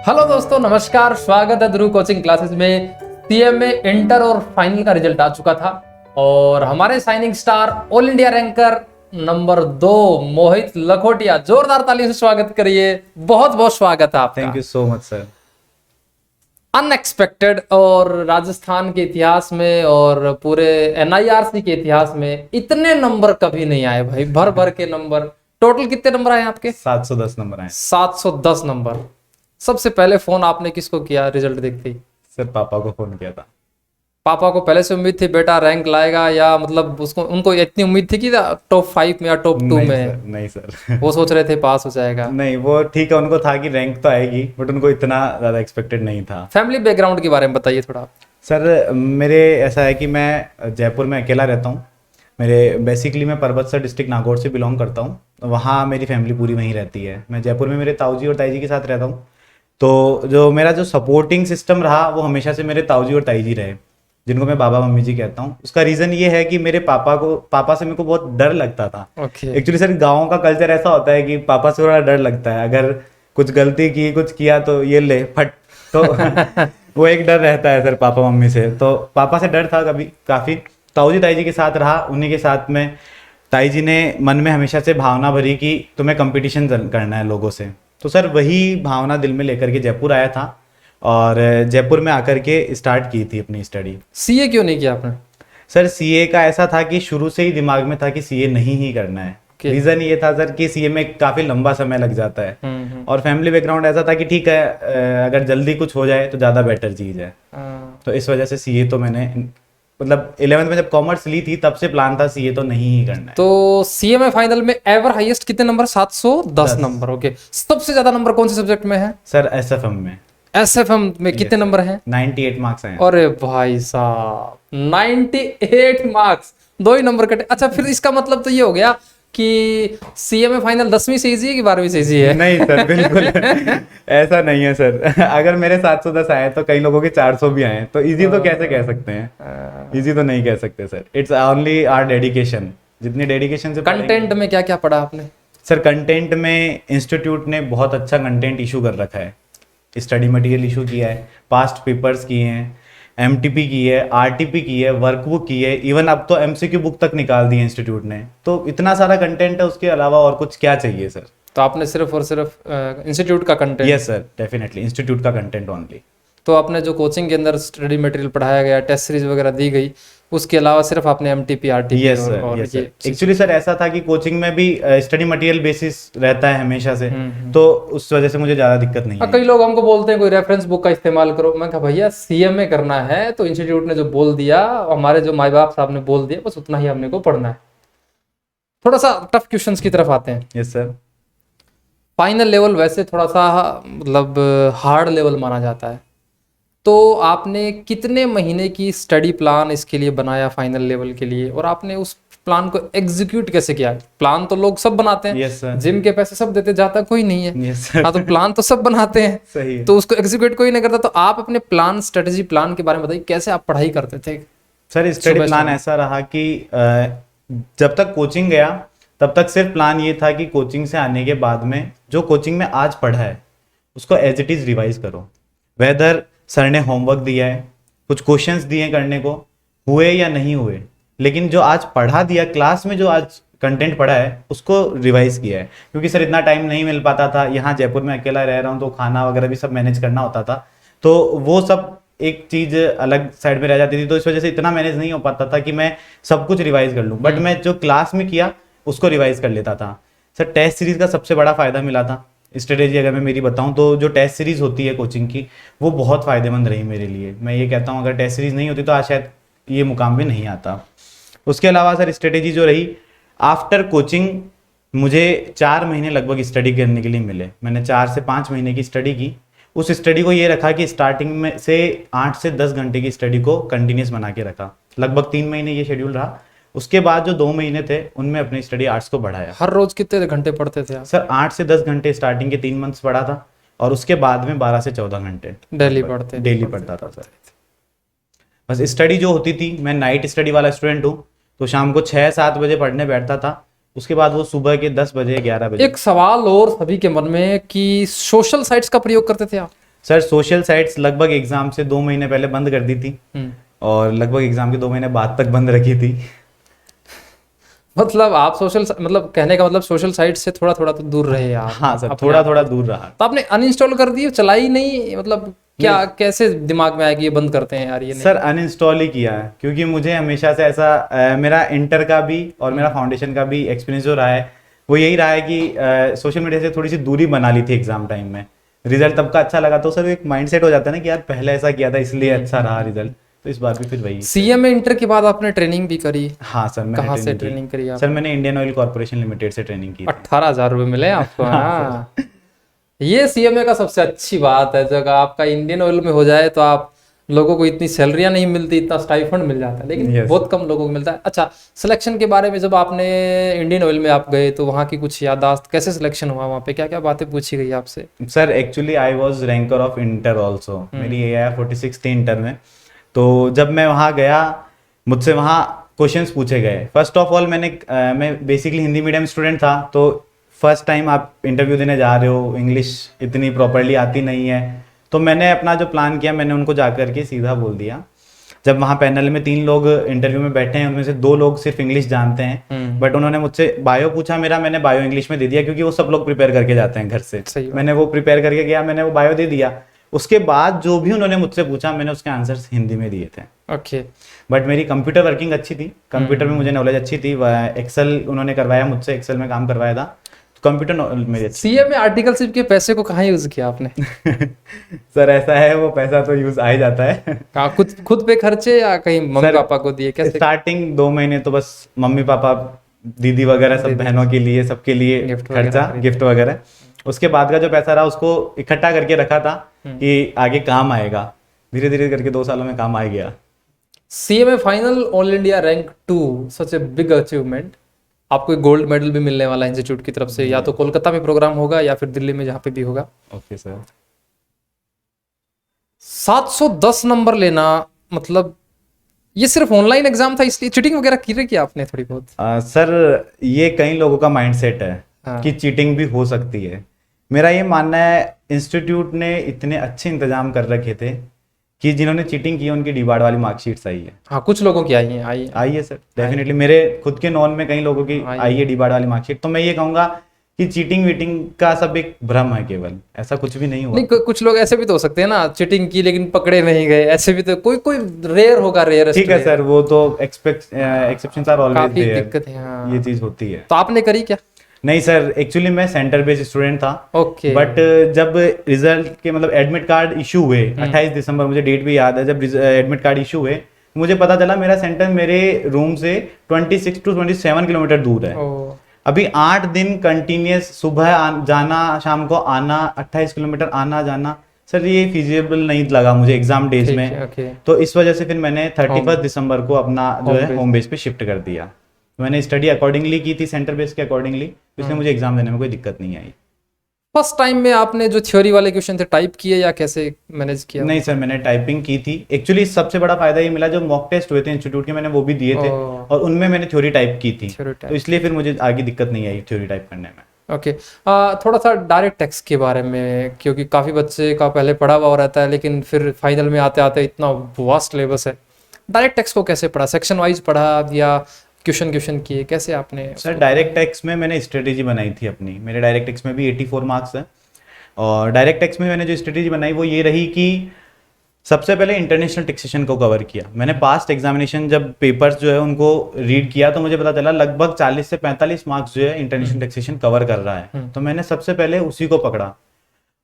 Hello दोस्तों, नमस्कार। स्वागत है ध्रुव कोचिंग क्लासेस में। सीएमए इंटर और फाइनल का रिजल्ट आ चुका था और हमारे shining star all India ranker number 2 मोहित लखोटिया, जोरदार ताली से स्वागत करिए। बहुत बहुत स्वागत है आपका। Thank you so much sir. Unexpected, और राजस्थान के इतिहास में और पूरे एनआईआरसी के इतिहास में इतने नंबर कभी नहीं आए भाई। भर भर के नंबर। टोटल कितने नंबर आए आपके? 710 नंबर आए। 710 नंबर। सबसे पहले फोन आपने किसको किया रिजल्ट देखते ही? सर पापा को फोन किया था। पापा को पहले से उम्मीद थी बेटा रैंक लाएगा, या मतलब उसको उनको इतनी उम्मीद थी कि टॉप 5 में या टॉप 2 में? नहीं सर वो सोच रहे थे पास हो जाएगा। नहीं, वो ठीक है, उनको था कि रैंक तो आएगी, बट उनको इतना ज़्यादा एक्सपेक्टेड नहीं था। फैमिली बैकग्राउंड के बारे में बताइए थोड़ा। सर मेरे ऐसा है कि मैं जयपुर में अकेला रहता हूँ। मेरे बेसिकली मैं परबतसर डिस्ट्रिक्ट नागौर से बिलोंग करता हूँ। वहाँ मेरी फैमिली पूरी वहीं रहती है। मैं जयपुर में मेरे ताऊजी और ताईजी के साथ रहता हूँ। तो जो मेरा जो सपोर्टिंग सिस्टम रहा वो हमेशा से मेरे ताऊजी और ताईजी रहे, जिनको मैं बाबा मम्मी जी कहता हूँ। उसका रीज़न ये है कि मेरे पापा से मेरे को बहुत डर लगता था। एक्चुअली सर गाँव का कल्चर ऐसा होता है कि पापा से थोड़ा डर लगता है। अगर कुछ गलती की, कुछ किया तो ये ले फट, तो वो एक डर रहता है सर पापा मम्मी से। तो पापा से डर था कभी काफ़ी। ताऊजी ताईजी के साथ रहा, उन्हीं के साथ में ताईजी ने मन में हमेशा से भावना भरी कि तुम्हें कंपटीशन करना है लोगों से। तो सर वही भावना दिल में लेकर के जयपुर आया था और जयपुर में आकर के स्टार्ट की थी अपनी स्टडी। सीए क्यों नहीं किया आपने? सर सीए का ऐसा था कि शुरू से ही दिमाग में था कि सीए नहीं ही करना है। रीज़न ये था सर कि सीए में काफ़ी लंबा समय लग जाता है और फैमिली बैकग्राउंड ऐसा था कि ठीक है, अगर जल्दी कुछ हो जाए तो ज़्यादा बेटर चीज़ है। तो इस वजह से सीए तो मैंने मतलब 11th में जब कॉमर्स ली थी तब से प्लान था सीए तो नहीं ही करना है। तो सीए में फाइनल में एवर हाईएस्ट कितने नंबर? 710 नंबर। ओके। सबसे ज्यादा नंबर कौन से सब्जेक्ट में है? सर एसएफएम में। एसएफएम में कितने नंबर हैं? 98 मार्क्स हैं। अरे भाई साहब, 98 मार्क्स, 2 ही नंबर कटे। अच्छा, फिर इसका मतलब तो ये हो गया कि सीए में फाइनल 10वीं से इजी है कि 12वीं से इजी है? नहीं सर, बिल्कुल ऐसा नहीं है सर। अगर मेरे 710 आए तो कई लोगों के 400 भी आए, तो इजी तो कैसे कह सकते हैं? इजी तो नहीं कह सकते sir. It's only our dedication. जितनी डेडिकेशन से कंटेंट में क्या क्या पढ़ा आपने? सर कंटेंट में इंस्टीट्यूट ने बहुत अच्छा कंटेंट इशू कर रखा है। स्टडी मटेरियल इशू किया है, पास्ट पेपर्स किए हैं, एमटीपी की है, आरटीपी की है, वर्कबुक की है, इवन अब तो एमसीक्यू बुक तक निकाल दी है इंस्टीट्यूट ने। तो इतना सारा कंटेंट है, उसके अलावा और कुछ क्या चाहिए सर? तो आपने सिर्फ और सिर्फ इंस्टीट्यूट का content? Yes sir, definitely institute का कंटेंट ओनली। तो आपने जो कोचिंग के अंदर स्टडी मटेरियल पढ़ाया गया, टेस्ट सीरीज वगैरह दी गई, उसके अलावा सिर्फ आपने MTP RTP? Yes sir. Actually sir ऐसा था कि कोचिंग में भी स्टडी मटेरियल बेसिस रहता है हमेशा से, तो उस वजह से मुझे ज़्यादा दिक्कत नहीं है। कई लोग हमको बोलते हैं कोई रेफरेंस बुक का इस्तेमाल करो। मैं कहा भैया सीएमए करना है तो इंस्टीट्यूट ने जो बोल दिया, हमारे जो माई बाप साहब ने बोल दिया, बस उतना ही हमने को पढ़ना है। थोड़ा सा टफ क्वेश्चंस की तरफ आते हैं। Yes sir. फाइनल लेवल वैसे थोड़ा सा मतलब हार्ड लेवल माना जाता है, तो आपने कितने महीने की स्टडी प्लान इसके लिए बनाया फाइनल लेवल के लिए, और आपने उस प्लान को एग्जीक्यूट कैसे किया? प्लान तो लोग सब बनाते हैं। Yes sir. जिम के पैसे सब देते, जाता कोई नहीं है। Yes sir. हाँ, तो प्लान तो सब बनाते हैं। सही है। तो उसको एग्जीक्यूट कोई नहीं करता। तो आप अपने प्लान, स्ट्रेटेजी प्लान के बारे में बताइए, कैसे आप पढ़ाई करते थे? सर स्टडी प्लान ऐसा रहा कि जब तक कोचिंग गया तब तक सिर्फ प्लान ये था कि कोचिंग से आने के बाद में जो कोचिंग में आज पढ़ा है उसको एज इट इज रिवाइज करो। वेदर सर ने होमवर्क दिया है, कुछ क्वेश्चंस दिए करने को, हुए या नहीं हुए, लेकिन जो आज पढ़ा दिया क्लास में, जो आज कंटेंट पढ़ा है उसको रिवाइज किया है। क्योंकि सर इतना टाइम नहीं मिल पाता था, यहाँ जयपुर में अकेला रह रहा हूँ तो खाना वगैरह भी सब मैनेज करना होता था, तो वो सब एक चीज़ अलग साइड में रह जाती थी। तो इस वजह से इतना मैनेज नहीं हो पाता था कि मैं सब कुछ रिवाइज कर लूँ, बट मैं जो क्लास में किया उसको रिवाइज कर लेता था। सर टेस्ट सीरीज का सबसे बड़ा फायदा मिला था। स्ट्रेटेजी अगर मैं मेरी बताऊं तो जो टेस्ट सीरीज होती है कोचिंग की, वो बहुत फ़ायदेमंद रही मेरे लिए। मैं ये कहता हूं अगर टेस्ट सीरीज नहीं होती तो आज शायद ये मुकाम भी नहीं आता। उसके अलावा सर स्ट्रेटेजी जो रही आफ्टर कोचिंग, मुझे 4 महीने लगभग स्टडी करने के लिए मिले। मैंने 4 से 5 महीने की स्टडी की। उस स्टडी को ये रखा कि स्टार्टिंग में से 8 से 10 घंटे की स्टडी को कंटिन्यूस बना के रखा। लगभग 3 महीने ये शेड्यूल रहा। उसके बाद जो 2 महीने थे उनमें अपनी स्टडी आर्ट्स को बढ़ाया। हर रोज कितने घंटे पढ़ते थे आप? सर 8 से 10 घंटे स्टार्टिंग के 3 मंथ्स पढ़ा था और उसके बाद में 12 से 14 घंटे डेली पढ़ता था सर। बस स्टडी जो होती थी, मैं नाइट स्टडी वाला स्टूडेंट हूँ, तो शाम को 6-7 बजे पढ़ने बैठता था। उसके बाद वो सुबह के 10 बजे 11 बजे। एक सवाल और सभी के मन में कि सोशल साइट्स का प्रयोग करते थे आप? सर सोशल साइट्स लगभग एग्जाम से 2 महीने पहले बंद कर दी थी और लगभग एग्जाम के 2 महीने बाद तक बंद रखी थी। मतलब आप सोशल, मतलब कहने का मतलब सोशल साइट से थोड़ा थोड़ा तो दूर रहे आप। हाँ सर, अपने थोड़ा आप थोड़ा को। दूर रहा। तो आपने अनइंस्टॉल कर दी, चलाई नहीं, मतलब क्या कैसे दिमाग में आया कि ये बंद करते हैं यार ये नहीं? सर अनइंस्टॉल ही किया है क्योंकि मुझे हमेशा से ऐसा मेरा इंटर का भी और मेरा फाउंडेशन का भी एक्सपीरियंस जो रहा है वो यही रहा है कि सोशल मीडिया से थोड़ी सी दूरी बना ली थी एग्जाम टाइम में। रिजल्ट तब का अच्छा लगा तो सर एक माइंडसेट हो जाता है ना कि यार पहले ऐसा किया था इसलिए अच्छा रहा रिजल्ट, तो इस बार भी फिर वही। सीएमए इंटर के बाद आपने ट्रेनिंग भी करी? हाँ सर, मैंने कहाँ से की। ट्रेनिंग करी आप? सर मैंने इंडियन ऑयल कॉर्पोरेशन लिमिटेड से ट्रेनिंग की थी। 18,000 रुपये मिले आपको? हाँ हाँ, ये सीएमए का सबसे अच्छी बात है, जब आपका इंडियन ऑयल में हो जाए तो आप लोगों को इतनी सैलरियां नहीं मिलती, इतना स्टाइफंड मिल जाता है, लेकिन Yes. बहुत कम लोगों को मिलता है। अच्छा, सिलेक्शन के बारे में, जब आपने इंडियन ऑयल में आप गए तो वहाँ की कुछ याददाश्त, कैसे सिलेक्शन हुआ, वहाँ पे क्या क्या बातें पूछी गई आपसे? Sir actually I was ranker of inter also, मेरी AIR 46 थी इंटर में। तो जब मैं वहाँ गया मुझसे वहाँ क्वेश्चंस पूछे गए। फर्स्ट ऑफ ऑल मैं बेसिकली हिंदी मीडियम स्टूडेंट था, तो फर्स्ट टाइम आप इंटरव्यू देने जा रहे हो, इंग्लिश इतनी प्रॉपरली आती नहीं है, तो मैंने अपना जो प्लान किया मैंने उनको जा करके सीधा बोल दिया। जब वहाँ पैनल में 3 लोग इंटरव्यू में बैठे हैं, उनमें से 2 लोग सिर्फ इंग्लिश जानते हैं, बट उन्होंने मुझसे बायो पूछा मेरा, मैंने बायो इंग्लिश में दे दिया क्योंकि वो सब लोग प्रिपेयर करके जाते हैं घर से। सही बात। मैंने वो प्रिपेयर करके गया, मैंने वो बायो दे दिया। उसके बाद जो भी उन्होंने मुझसे पूछा मैंने उसके आंसर्स हिंदी में दिए थे। ओके। बट मेरी कंप्यूटर वर्किंग अच्छी थी, कंप्यूटर में मुझे नॉलेज अच्छी थी। एक्सेल उन्होंने करवाया मुझसे, एक्सेल में काम करवाया था, तो कंप्यूटर मेरी अच्छी। सीएमए आर्टिकलशिप के पैसे को कहाँ यूज किया आपने? सर ऐसा है, वो पैसा तो यूज आ ही जाता है। कहाँ, खुद पे खर्चे या कहीं मम्मी सर, पापा को दिए, कैसे? स्टार्टिंग 2 महीने तो बस मम्मी पापा, दीदी वगैरह सब बहनों के लिए, सबके लिए गिफ्ट वगैरह खर्चा, खरीदे। गिफ्ट वगैरह। उसके बाद का जो पैसा रहा उसको इकट्ठा करके रखा था कि आगे काम आएगा। धीरे धीरे करके 2 सालों में काम आ गया। CMA final, all India rank 2, such a big achievement. आपको एक गोल्ड मेडल भी मिलने वाला है इंस्टीट्यूट की तरफ से, या तो कोलकाता में प्रोग्राम होगा या फिर दिल्ली में, जहाँ पे भी होगा। Okay sir. 710 नंबर लेना, मतलब ये सिर्फ ऑनलाइन एग्जाम था इसलिए चीटिंग वगैरह की रही आपने थोड़ी बहुत? सर ये कई लोगों का माइंडसेट है हाँ। कि चीटिंग भी हो सकती है। मेरा ये मानना है इंस्टीट्यूट ने इतने अच्छे इंतजाम कर रखे थे कि जिन्होंने चीटिंग की उनकी डीबार्ड वाली मार्कशीट्स आई है। हाँ, कुछ लोगों की आई है सर, डेफिनेटली मेरे खुद के नॉन में कई लोगों की आई है डीबार्ड वाली मार्कशीट। तो मैं ये कहूंगा कि चीटिंग वीटिंग का सब एक भ्रम है, केवल ऐसा कुछ भी नहीं हुआ। नहीं, कुछ लोग ऐसे भी तो हो सकते हैं ना, चीटिंग की लेकिन पकड़े नहीं गए, ऐसे भी तो कोई रेयर होगा, रेयर। ठीक है सर, वो तो एक्सेप्शंस आर ऑलवेज काफी देयर, दिक्कत है। हाँ। ये चीज होती है। तो आपने करी क्या? नहीं सर, एक्चुअली मैं सेंटर बेस्ड स्टूडेंट था। ओके। बट जब रिजल्ट के मतलब एडमिट कार्ड इशू हुए 28 दिसंबर, मुझे डेट भी याद है, जब एडमिट कार्ड इशू हुए मुझे पता चला मेरा सेंटर मेरे रूम से 26 to 27 किलोमीटर दूर है। अभी 8 दिन कंटिन्यूस सुबह जाना, शाम को आना, 28 किलोमीटर आना जाना, सर ये फिजिबल नहीं लगा मुझे एग्जाम डेज में। तो इस वजह से फिर मैंने 31 दिसंबर को अपना जो है होम बेस पे शिफ्ट कर दिया। मैंने स्टडी अकॉर्डिंगली की थी, सेंटर बेस के अकॉर्डिंगली, इसलिए मुझे एग्जाम देने में कोई दिक्कत नहीं आई। फर्स्ट टाइम में आपने जो थ्योरी वाले क्वेश्चन थे टाइप किए या कैसे मैनेज किया? नहीं सर, मैंने टाइपिंग की थी। एक्चुअली सबसे बड़ा फायदा ये मिला, जो मॉक टेस्ट हुए थे इंस्टीट्यूट के मैंने वो भी दिए थे और उनमें मैंने थ्योरी टाइप की थी, तो इसलिए फिर मुझे आगे दिक्कत नहीं आई थ्योरी टाइप करने में। ओके। थोड़ा सा डायरेक्ट टेक्स्ट के बारे में, क्योंकि काफ़ी बच्चे का पहले पढ़ा हुआ रहता है लेकिन फिर फाइनल में आते आते इतना वास्ट सिलेबस है। डायरेक्ट टेक्स्ट को कैसे पढ़ा, सेक्शन वाइज पढ़ा या क्वेश्चन किए, कैसे आपने? सर डायरेक्ट टेक्स्ट में मैंने स्ट्रेटेजी बनाई थी अपनी। मेरे डायरेक्ट टेक्स्ट में भी 84 मार्क्स है और डायरेक्ट टेक्स्ट में मैंने जो स्ट्रेटेजी बनाई वो ये रही कि सबसे पहले इंटरनेशनल टैक्सेशन को कवर किया। मैंने पास्ट एग्जामिनेशन जब पेपर्स जो है उनको रीड किया तो मुझे पता चला लगभग 40 से 45 मार्क्स जो है इंटरनेशनल टैक्सेशन कवर कर रहा है, तो मैंने सबसे पहले उसी को पकड़ा।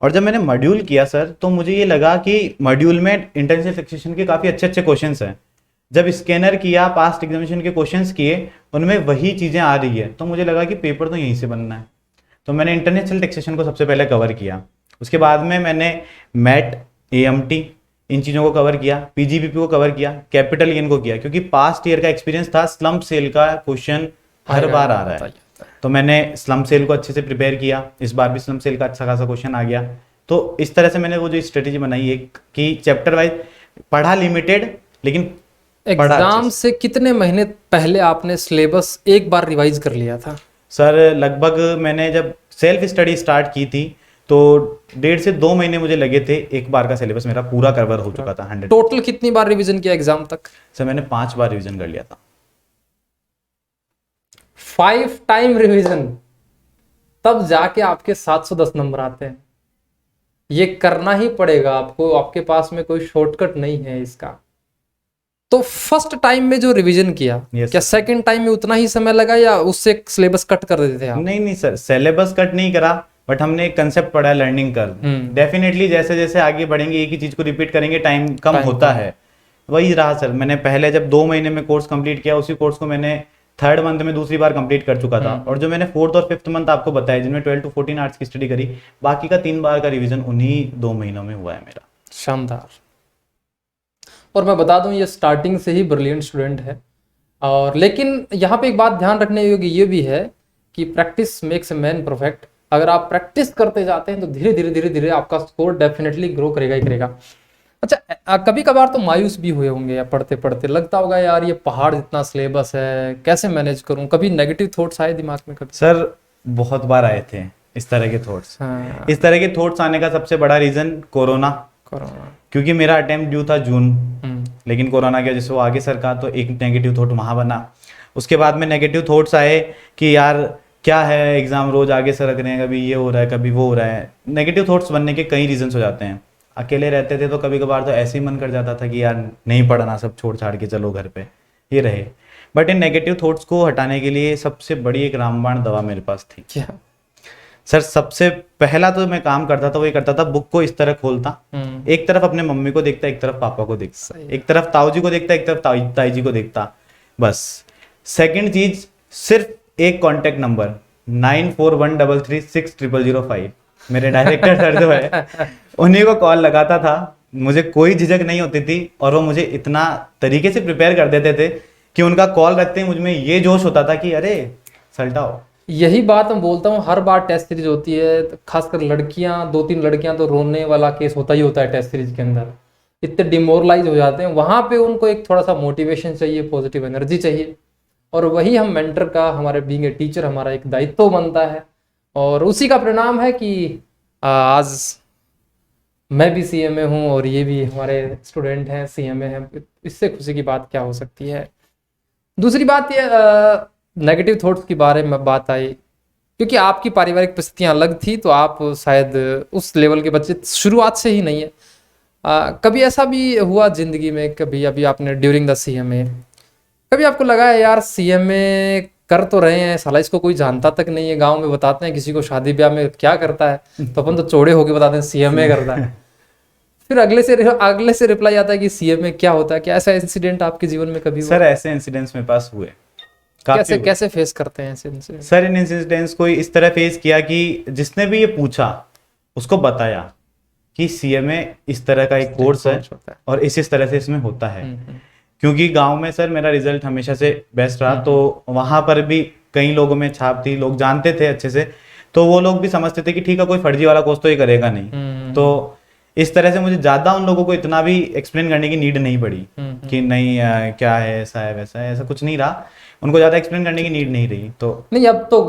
और जब मैंने मॉड्यूल किया सर, तो मुझे ये लगा कि मॉड्यूल में इंटरनेशनल टैक्सेशन के काफ़ी अच्छे अच्छे क्वेश्चन हैं। जब स्कैनर किया, पास्ट एग्जामिनेशन के क्वेश्चंस किए, उनमें वही चीज़ें आ रही है, तो मुझे लगा कि पेपर तो यहीं से बनना है। तो मैंने इंटरनेशनल टैक्सेशन को सबसे पहले कवर किया। उसके बाद में मैंने मैट, AMT इन चीज़ों को कवर किया, PGBP को कवर किया, कैपिटल गेन को किया, क्योंकि पास्ट ईयर का एक्सपीरियंस था स्लम्प सेल का क्वेश्चन हर बार आ रहा है। तो मैंने स्लम्प सेल को अच्छे से प्रिपेयर किया, इस बार भी स्लम्प सेल का अच्छा खासा क्वेश्चन आ गया। तो इस तरह से मैंने वो जो स्ट्रेटेजी बनाई एक कि चैप्टर वाइज पढ़ा, लिमिटेड, लेकिन एग्जाम से कितने महीने पहले आपने सिलेबस एक बार रिवाइज कर लिया था? सर लगभग मैंने जब सेल्फ स्टडी स्टार्ट की थी तो 1.5 से 2 महीने मुझे लगे थे, एक बार का सिलेबस मेरा पूरा कवर हो चुका था 100। टोटल कितनी बार रिवीजन किया एग्जाम तक? सर मैंने 5 बार रिवीजन कर लिया था। 5 टाइम रिवीजन, तब जाके आपके 710 नंबर आते हैं। ये करना ही पड़ेगा आपको, आपके पास में कोई शॉर्टकट नहीं है इसका। तो फर्स्ट टाइम में जो रिवीजन किया, Yes, क्या सेकंड टाइम में उतना ही समय लगा या उससे सिलेबस कट कर देते थे आप? नहीं सर, सिलेबस कट नहीं करा, बट हमने एक कंसेप्ट पढ़ा है, लर्निंग कर्व। डेफिनेटली जैसे जैसे आगे बढ़ेंगे एक ही चीज को रिपीट करेंगे, टाइम कम होता है। वही रहा सर, मैंने पहले जब 2 महीने में कोर्स कंप्लीट किया, उसी कोर्स को मैंने 3rd मंथ में दूसरी बार कंप्लीट कर चुका था। और जो मैंने 4th और 5th मंथ आपको बताया, जिनमें 12 to 14 आवर्स की स्टडी करी, बाकी का 3 बार का रिवीजन उन्हीं 2 महीनों में हुआ है मेरा। शानदार। और मैं बता दूं, ये स्टार्टिंग से ही ब्रिलियंट स्टूडेंट है। और लेकिन यहाँ पे एक बात ध्यान रखने योग्य ये भी है कि practice makes a man perfect. अगर आप प्रैक्टिस करते जाते हैं तो धीरे धीरे धीरे धीरे आपका स्कोर डेफिनेटली ग्रो करेगा ही करेगा। अच्छा, कभी कभार तो मायूस भी हुए होंगे या पढ़ते पढ़ते लगता होगा यार ये पहाड़ जितना सिलेबस है, कैसे मैनेज करूं? कभी नेगेटिव थॉट्स आए दिमाग में कभी? सर बहुत बार आए थे इस तरह के थॉट्स। हाँ। इस तरह के थॉट्स आने का सबसे बड़ा रीजन कोरोना, क्योंकि मेरा अटेम्प्ट ड्यू था जून, लेकिन कोरोना की वजह से वो आगे सरका, तो एक नेगेटिव थॉट वहाँ बना। उसके बाद में नेगेटिव थॉट्स आए कि यार क्या है, एग्जाम रोज आगे सरक रहे हैं, कभी ये हो रहा है कभी वो हो रहा है। नेगेटिव थॉट्स बनने के कई रीजंस हो जाते हैं। अकेले रहते थे तो कभी कभार तो ऐसे ही मन कर जाता था कि यार नहीं पढ़ना, सब छोड़ छाड़ के चलो घर पे, ये रहे। बट इन नेगेटिव थॉट्स को हटाने के लिए सबसे बड़ी एक रामबाण दवा मेरे पास थी। क्या सर? सबसे पहला तो मैं काम करता था, वो ये करता था, बुक को इस तरह खोलता, एक तरफ अपने मम्मी को देखता, एक तरफ पापा को देखता, एक तरफ ताऊ जी को देखता, एक तरफ ताई जी को देखता, बस। सेकंड चीज, सिर्फ एक कांटेक्ट नंबर 9413360005, मेरे डायरेक्टर सर जो है उन्हीं को कॉल लगाता था। मुझे कोई झिझक नहीं होती थी, और वो मुझे इतना तरीके से प्रिपेयर कर देते थे कि उनका कॉल रखते ही मुझ में ये जोश होता था कि अरे सल्टाओ। यही बात मैं बोलता हूँ, हर बार टेस्ट सीरीज होती है तो खासकर लड़कियां, 2-3 लड़कियां तो रोने वाला केस होता ही होता है टेस्ट सीरीज के अंदर। इतने डिमोरलाइज हो जाते हैं, वहां पे उनको एक थोड़ा सा मोटिवेशन चाहिए, पॉजिटिव एनर्जी चाहिए। और वही हम मेंटर का, हमारे बीइंग ए टीचर, हमारा एक दायित्व बनता है। और उसी का परिणाम है कि आज मैं भी CMA हूँ और ये भी हमारे स्टूडेंट हैं CMA हैं। इससे खुशी की बात क्या हो सकती है? दूसरी बात ये, नेगेटिव थॉट्स के बारे में बात आई, क्योंकि आपकी पारिवारिक परिस्थितियां अलग थी, तो आप शायद उस लेवल के बच्चे शुरुआत से ही नहीं है। कभी ऐसा भी हुआ जिंदगी में, कभी अभी आपने ड्यूरिंग द CMA कभी आपको लगा है यार CMA कर तो रहे हैं, साला इसको कोई जानता तक नहीं है, गांव में बताते हैं किसी को शादी ब्याह में क्या करता है तो अपन तो चौड़े होके बताते हैं CMA करता है। फिर अगले से रिप्लाई आता है कि CMA क्या होता है? क्या ऐसा इंसिडेंट आपके जीवन में कभी हुआ? सर ऐसे इंसिडेंट्स मेरे पास हुए, कैसे फेस करते हैं ऐसे इंसिडेंट? सर इन इंसिडेंट्स को इस तरह फेस किया कि जिसने भी ये पूछा उसको बताया कि CMA इस तरह का एक कोर्स है और इस तरह से इसमें होता है। क्योंकि गांव में सर मेरा रिजल्ट हमेशा से बेस्ट रहा, तो वहां पर भी कई लोगों में छाप थी, लोग जानते थे अच्छे से, तो वो लोग भी समझते थे कि ठीक है कोई फर्जी वाला कोर्स तो ये करेगा नहीं। तो इस तरह से मुझे ज्यादा उन लोगों को इतना भी एक्सप्लेन करने की नीड नहीं पड़ी कि नहीं क्या है, ऐसा है वैसा है, ऐसा कुछ नहीं रहा। उनको ज्यादा एक्सप्लेन करने की नीड नहीं रही। तो नहीं, अब तो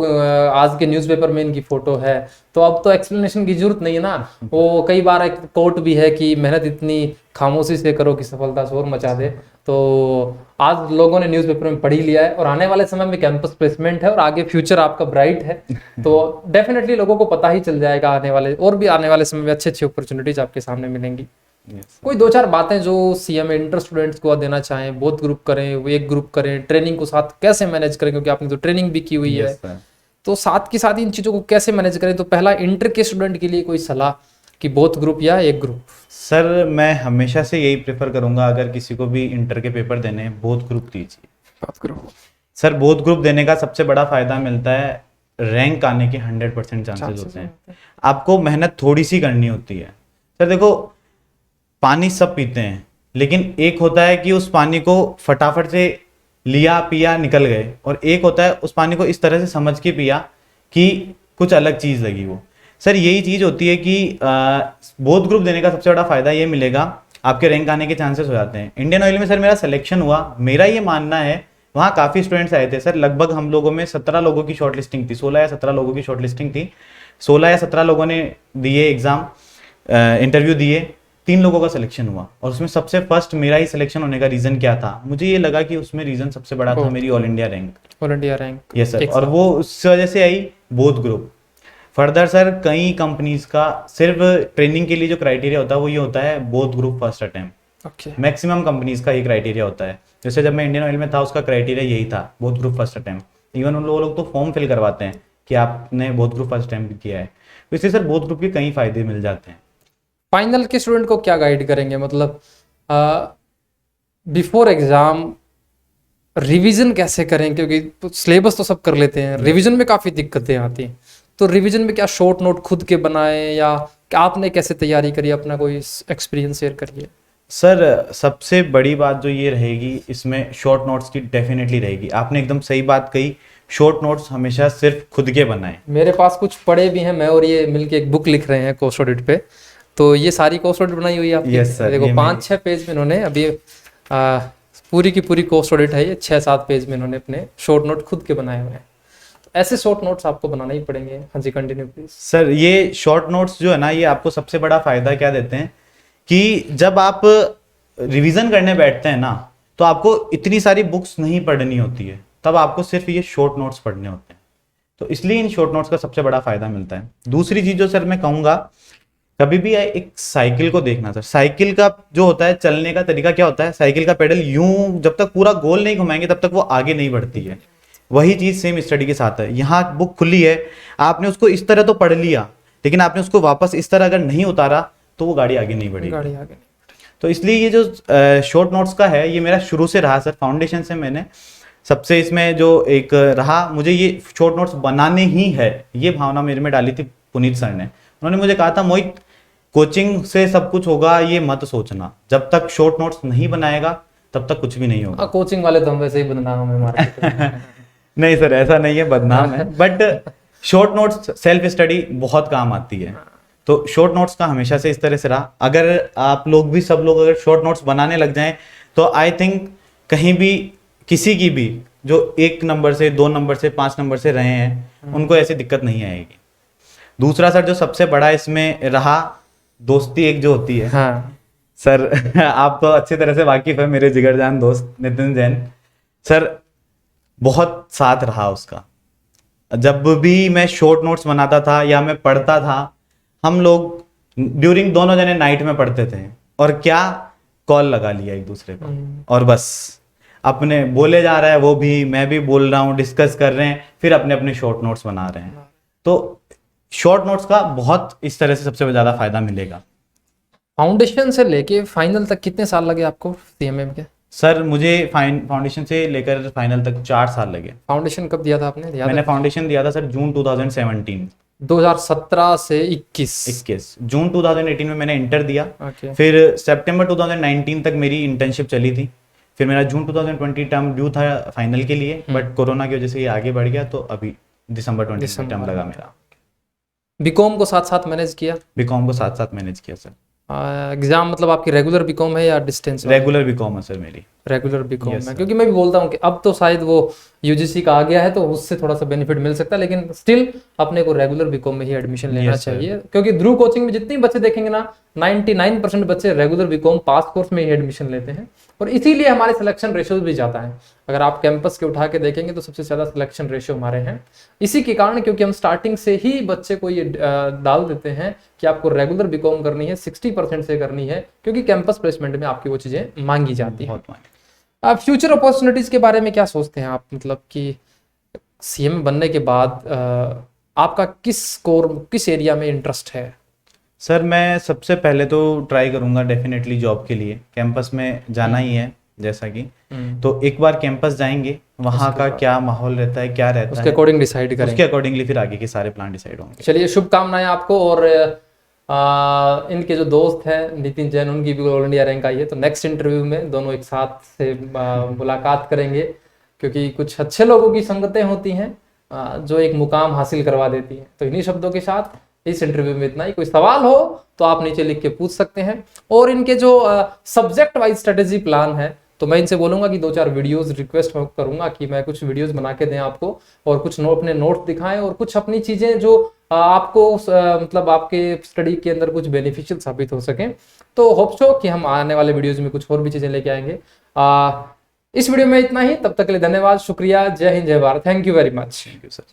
आज के न्यूज़पेपर में इनकी फोटो है, तो अब तो एक्सप्लेनेशन की जरूरत नहीं है ना। वो कई बार एक कोट भी है कि मेहनत इतनी खामोशी से करो कि सफलता शोर मचा दे। तो आज लोगों ने न्यूज़पेपर में पढ़ ही लिया है, और आने वाले समय में कैंपस प्लेसमेंट है और आगे फ्यूचर आपका ब्राइट है, तो डेफिनेटली लोगों को पता ही चल जाएगा आने वाले समय में अच्छी अपॉर्चुनिटीज आपके सामने मिलेंगी। कोई 2-4 बातें जो CMA इंटर स्टूडेंट्स को देना चाहें, बोथ ग्रुप करें, वो एक ग्रुप करें, ट्रेनिंग को साथ कैसे मैनेज करें, क्योंकि आपने तो ट्रेनिंग भी की हुई है, तो साथ के साथ इन चीज़ों को कैसे मैनेज करें? तो पहला, इंटर के स्टूडेंट के लिए कोई सलाह कि बोथ ग्रुप या एक ग्रुप? सर मैं हमेशा से यही प्रेफर करूंगा, अगर किसी को भी इंटर के पेपर देने हैं, बोथ ग्रुप दीजिए। Both group sir, both group देने का सबसे बड़ा फायदा मिलता है, रैंक आने के 100% चांसेस होते हैं। आपको मेहनत थोड़ी सी करनी होती है। सर देखो, पानी सब पीते हैं, लेकिन एक होता है कि उस पानी को फटाफट से लिया पिया निकल गए, और एक होता है उस पानी को इस तरह से समझ के पिया कि कुछ अलग चीज़ लगी वो। सर यही चीज़ होती है कि बोथ ग्रुप देने का सबसे बड़ा फायदा ये मिलेगा, आपके रैंक आने के चांसेस हो जाते हैं। इंडियन ऑयल में सर मेरा सिलेक्शन हुआ, मेरा ये मानना है वहाँ काफ़ी स्टूडेंट्स आए थे सर, लगभग हम लोगों में 17 लोगों की शॉर्ट लिस्टिंग थी, 16 या 17 लोगों की शॉर्ट लिस्टिंग थी। 16 या 17 लोगों ने दिए एग्ज़ाम, इंटरव्यू दिए, 3 लोगों का सिलेक्शन हुआ। और उसमें सबसे फर्स्ट मेरा ही सिलेक्शन होने का रीज़न क्या था, मुझे ये लगा कि उसमें रीज़न सबसे बड़ा था मेरी all India rank. All India rank, yes sir, और वो उस वजह से I both group. Further sir कई कंपनीज का सिर्फ ट्रेनिंग के लिए जो क्राइटेरिया होता है वो ये होता है both group first attempt. Okay, maximum companies का ये क्राइटेरिया होता है। जैसे जब मैं इंडियन ऑयल में था उसका क्राइटेरिया यही था, both group first attempt. Even उन लोग तो फॉर्म फिल करवाते हैं कि आपने बोथ ग्रुप फर्स्ट अटेम्प्ट किया है। तो इससे सर बोथ ग्रुप के कई फायदे मिल जाते हैं। फाइनल के स्टूडेंट को क्या गाइड करेंगे, मतलब बिफोर एग्जाम रिवीजन कैसे करें, क्योंकि सिलेबस तो सब कर लेते हैं, रिवीजन में काफ़ी दिक्कतें आती हैं। तो रिवीजन में क्या शॉर्ट नोट खुद के बनाएं या आपने कैसे तैयारी करी, अपना कोई एक्सपीरियंस शेयर करिए। सर सबसे बड़ी बात जो ये रहेगी इसमें शॉर्ट नोट्स की डेफिनेटली रहेगी। आपने एकदम सही बात कही, शॉर्ट नोट्स हमेशा सिर्फ खुद के बनाएं। मेरे पास कुछ पढ़े भी हैं, मैं और ये मिलके एक बुक लिख रहे हैं कोर्स ऑडिट पे, तो ये सारी कोर्स ऑडिट बनाई हुई है आपकी। Yes, sir, देखो ये 5-6 पेज में इन्होंने अभी पूरी की पूरी कोर्स ऑडिट है, ये 6-7 पेज में इन्होंने अपने शॉर्ट नोट खुद के बनाए हुए हैं। तो ऐसे शॉर्ट नोट्स आपको बनाना ही पड़ेंगे। हाँ जी, कंटिन्यू प्लीज। सर ये शॉर्ट नोट्स जो है ना, ये आपको सबसे बड़ा फायदा क्या देते हैं कि जब आप रिवीजन करने बैठते हैं ना, तो आपको इतनी सारी बुक्स नहीं पढ़नी होती है, तब आपको सिर्फ ये शॉर्ट नोट्स पढ़ने होते हैं। तो इसलिए इन शॉर्ट नोट्स का सबसे बड़ा फायदा मिलता है। दूसरी चीज जो सर मैं कहूँगा, कभी भी एक साइकिल को देखना सर, साइकिल का जो होता है चलने का तरीका क्या होता है, साइकिल का पेडल यूं जब तक पूरा गोल नहीं घुमाएंगे तब तक वो आगे नहीं बढ़ती है। वही चीज सेम स्टडी के साथ है। यहाँ बुक खुली है, आपने उसको इस तरह तो पढ़ लिया, लेकिन आपने उसको वापस इस तरह अगर नहीं उतारा तो वो गाड़ी आगे नहीं बढ़ेगी। गाड़ी आगे नहीं। तो इसलिए ये जो शॉर्ट नोट्स का है, ये मेरा शुरू से रहा सर, फाउंडेशन से मैंने सबसे इसमें जो एक रहा, मुझे ये शॉर्ट नोट्स बनाने ही है, ये भावना मेरे में डाली थी पुनीत सर ने। उन्होंने मुझे कहा था, मोहित कोचिंग से सब कुछ होगा ये मत सोचना, जब तक शॉर्ट नोट्स नहीं बनाएगा तब तक कुछ भी नहीं होगा। कोचिंग वाले तो हम वैसे ही बदनाम है मार्केट में। नहीं सर, ऐसा नहीं है, बदनाम है, but short notes self study बहुत काम आती है। तो शॉर्ट नोट्स का हमेशा से इस तरह से रहा। अगर आप लोग भी, सब लोग अगर शॉर्ट नोट्स बनाने लग जाएं तो आई थिंक कहीं भी किसी की भी जो 1 नंबर से 2 नंबर से 5 नंबर से रहे हैं उनको ऐसी दिक्कत नहीं आएगी। दूसरा सर जो सबसे बड़ा इसमें रहा, दोस्ती एक जो होती है। हाँ सर आप तो अच्छी तरह से वाकिफ है, मेरे जिगरजान दोस्त नितिन जैन सर, बहुत साथ रहा उसका। जब भी मैं शॉर्ट नोट्स बनाता था या मैं पढ़ता था, हम लोग ड्यूरिंग दोनों जने नाइट में पढ़ते थे, और क्या कॉल लगा लिया एक दूसरे को, और बस अपने बोले जा रहा है वो भी, मैं भी बोल रहा हूँ, डिस्कस कर रहे हैं, फिर अपने अपने शॉर्ट नोट्स बना रहे हैं। तो शॉर्ट नोट्स का बहुत इस तरह से सबसे ज्यादा फायदा मिलेगा। फाउंडेशन से लेके फाइनल तक कितने साल लगे आपको सीएमएम के? सर मुझे फाउंडेशन से लेकर फाइनल तक 4 साल लगे। फाउंडेशन कब दिया था आपने? मैंने फाउंडेशन दिया था सर जून 2017। 2017 से 21 जून 2018 में मैंने इंटर दिया। Okay. फिर सितंबर 2019 तक मेरी इंटर्नशिप चली थी। फिर मेरा जून 2020 टर्म ड्यू था फाइनल के लिए, बट कोरोना की वजह से ये आगे बढ़ गया, तो अभी दिसंबर 20 में टर्म लगा मेरा। बीकॉम को साथ साथ मैनेज किया? बीकॉम को साथ साथ मैनेज किया सर। एग्जाम मतलब आपकी रेगुलर बीकॉम है या डिस्टेंस? रेगुलर बीकॉम है सर मेरी। रेगुलर बीकॉम है, क्योंकि मैं भी बोलता हूँ कि अब तो शायद वो यूजीसी का आ गया है तो उससे थोड़ा सा बेनिफिट मिल सकता है, लेकिन स्टिल अपने को रेगुलर बीकॉम में ही एडमिशन लेना चाहिए, क्योंकि ध्रुव कोचिंग में जितने बच्चे देखेंगे ना, 99% बच्चे रेगुलर बीकॉम पास कोर्स में ही एडमिशन लेते हैं, और इसीलिए हमारे सिलेक्शन रेशियो भी जाता है। अगर आप कैंपस के उठा के देखेंगे तो सबसे ज्यादा सिलेक्शन रेशियो हमारे हैं इसी के कारण, क्योंकि हम स्टार्टिंग से ही बच्चे को ये डाल देते हैं कि आपको रेगुलर बीकॉम करनी है, 60% से करनी है, क्योंकि कैंपस प्लेसमेंट में आपकी वो चीजें मांगी जाती है। आप फ्यूचर अपॉर्चुनिटीज के बारे में क्या सोचते हैं आप, मतलब कि सीएम बनने के बाद आपका किस एरिया में इंटरेस्ट है? सर मैं सबसे पहले तो ट्राई करूंगा डेफिनेटली जॉब के लिए, कैंपस में जाना ही है जैसा कि, तो एक बार कैंपस जाएंगे, वहाँ का क्या माहौल रहता है, क्या रहता है, उसके अकॉर्डिंग डिसाइड करेंगे, उसके अकॉर्डिंगली फिर आगे के सारे प्लान डिसाइड होंगे। चलिए, शुभकामनाएं आपको। और इनके जो दोस्त हैं नितिन जैन, उनकी भी ऑल इंडिया रैंक आई है, तो नेक्स्ट इंटरव्यू में दोनों एक साथ से मुलाकात करेंगे, क्योंकि कुछ अच्छे लोगों की संगतें होती हैं जो एक मुकाम हासिल करवा देती हैं। तो इन्हीं शब्दों के साथ इस इंटरव्यू में इतना ही। कोई सवाल हो तो आप नीचे लिख के पूछ सकते हैं, और इनके जो सब्जेक्ट वाइज स्ट्रेटेजी प्लान है तो मैं इनसे बोलूँगा कि 2-4 वीडियोज़ रिक्वेस्ट करूँगा कि मैं कुछ वीडियोज़ बना के दें आपको, और कुछ अपने नोट्स दिखाएं, और कुछ अपनी चीज़ें जो आपको मतलब आपके स्टडी के अंदर कुछ बेनिफिशियल साबित हो सकें। तो होप सो कि हम आने वाले वीडियोज़ में कुछ और भी चीज़ें लेके आएंगे। इस वीडियो में इतना ही, तब तक के लिए धन्यवाद, शुक्रिया, जय हिंद, जय Bharat, thank you very much. Thank you sir.